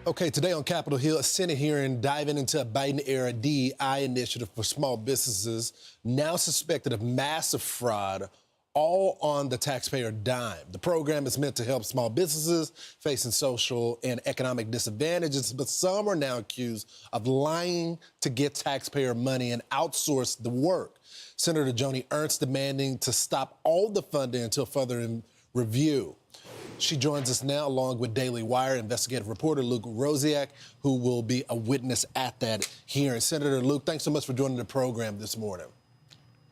Okay, today on Capitol Hill, a Senate hearing diving into a Biden-era DEI initiative for small businesses now suspected of massive fraud, all on the taxpayer dime. The program is meant to help small businesses facing social and economic disadvantages, but some are now accused of lying to get taxpayer money and outsource the work. Senator Joni Ernst demanding to stop all the funding until further review. She joins us now along with Daily Wire investigative reporter Luke Rosiak, who will be a witness at that hearing. Senator Luke, thanks so much for joining the program this morning.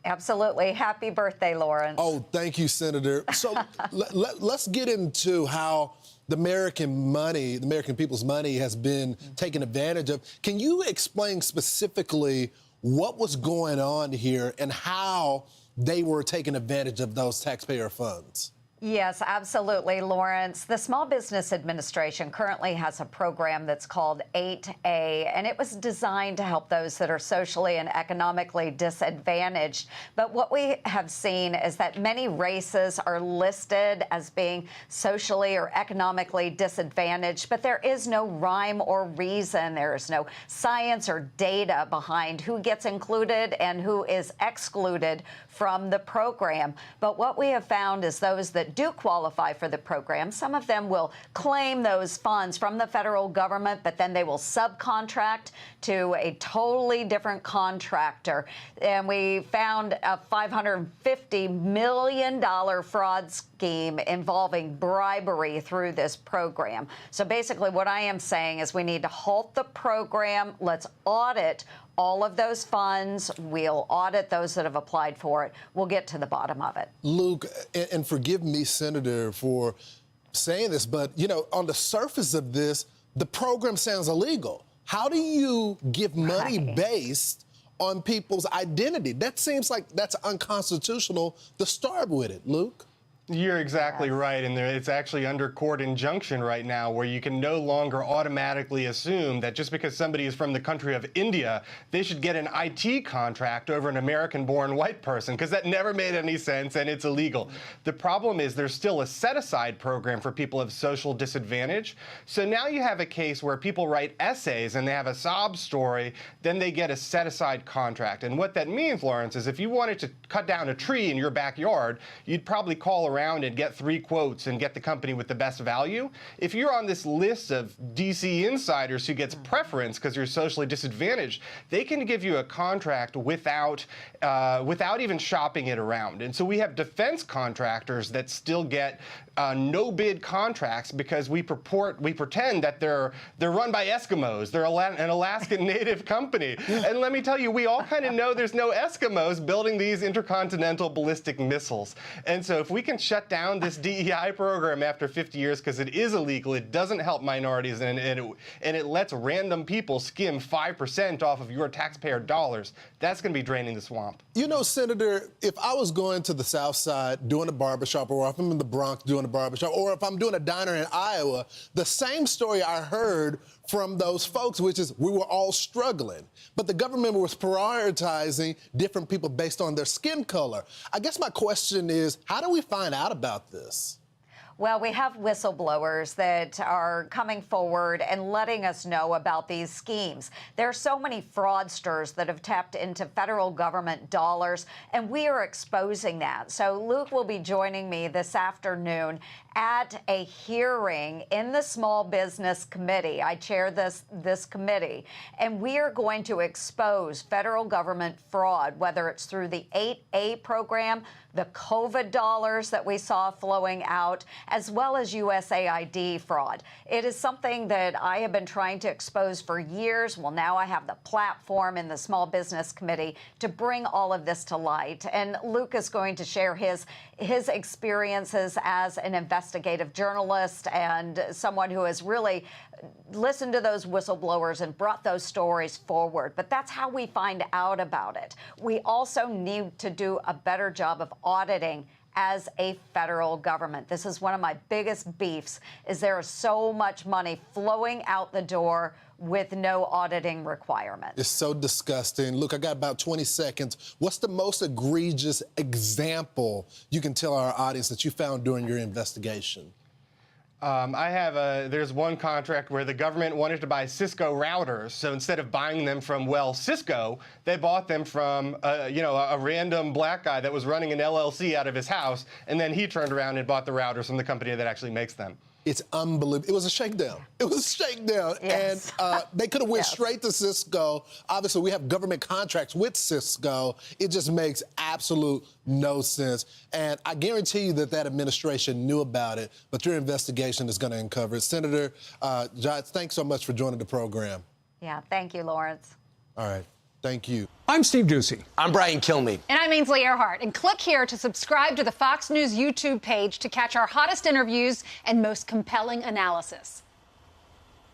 Absolutely. Happy birthday, Lawrence. Oh, thank you, Senator. So let's get into how the American people's money has been taken advantage of. Can you explain specifically what was going on here and how they were taking advantage of those taxpayer funds? Yes, absolutely, Lawrence. The Small Business Administration currently has a program that's called 8A, and it was designed to help those that are socially and economically disadvantaged. But what we have seen is that many races are listed as being socially or economically disadvantaged, but there is no rhyme or reason. There is no science or data behind who gets included and who is excluded from the program. But what we have found is those that do qualify for the program, some of them will claim those funds from the federal government, but then they will subcontract to a totally different contractor. And we found a $550 million fraud scheme involving bribery through this program. So basically what I am saying is we need to halt the program. Let's audit all of those funds. We'll audit those that have applied for it. We'll get to the bottom of it. Luke, and forgive me, Senator, for saying this, but, you know, on the surface of this, the program sounds illegal. How do you give money based on people's identity? That seems like that's unconstitutional to start with it, Luke. You're exactly right, and it's actually under court injunction right now where you can no longer automatically assume that just because somebody is from the country of India, they should get an IT contract over an American-born white person, because that never made any sense and it's illegal. The problem is there's still a set-aside program for people of social disadvantage. So now you have a case where people write essays and they have a sob story, then they get a set-aside contract. And what that means, Lawrence, is if you wanted to cut down a tree in your backyard, you'd probably call around and get 3 quotes and get the company with the best value. If you're on this list of DC insiders who gets preference because you're socially disadvantaged, they can give you a contract without even shopping it around. And so we have defense contractors that still get no bid contracts because we pretend that they're run by Eskimos. They're an Alaskan native company. And let me tell you, we all kind of know there's no Eskimos building these intercontinental ballistic missiles. And so if we can shut down this DEI program after 50 years because it is illegal, it doesn't help minorities, and it lets random people skim 5% off of your taxpayer dollars, that's going to be draining the swamp. You know, Senator, if I was going to the South Side doing a barbershop, or if I'm in the Bronx doing a barbershop, or if I'm doing a diner in Iowa, the same story I heard from those folks, which is we were all struggling. But the government was prioritizing different people based on their skin color. I guess my question is, how do we find out about this? Well, we have whistleblowers that are coming forward and letting us know about these schemes. There are so many fraudsters that have tapped into federal government dollars, and we are exposing that. So Luke will be joining me this afternoon at a hearing in the Small Business Committee. I chair this committee, and we are going to expose federal government fraud, whether it's through the 8A program, the COVID dollars that we saw flowing out, as well as USAID fraud. It is something that I have been trying to expose for years. Well, now I have the platform in the Small Business Committee to bring all of this to light. And Luke is going to share his experiences as an investigative journalist and someone who has really listened to those whistleblowers and brought those stories forward. But that's how we find out about it. We also need to do a better job of auditing as a federal government. This is one of my biggest beefs, is there is so much money flowing out the door with no auditing requirement. It's so disgusting. Look, I got about 20 seconds. What's the most egregious example you can tell our audience that you found during your investigation? There's one contract where the government wanted to buy Cisco routers. So instead of buying them from, well, Cisco, they bought them from, a random black guy that was running an LLC out of his house. And then he turned around and bought the routers from the company that actually makes them. It's unbelievable. It was a shakedown. It was a shakedown. Yes. And they could have went straight to Cisco. Obviously, we have government contracts with Cisco. It just makes absolute no sense. And I guarantee you that administration knew about it, but your investigation is going to uncover it. Senator Giles, thanks so much for joining the program. Yeah, thank you, Lawrence. All right. Thank you. I'm Steve Doocy. I'm Brian Kilmeade. And I'm Ainsley Earhart. And click here to subscribe to the Fox News YouTube page to catch our hottest interviews and most compelling analysis.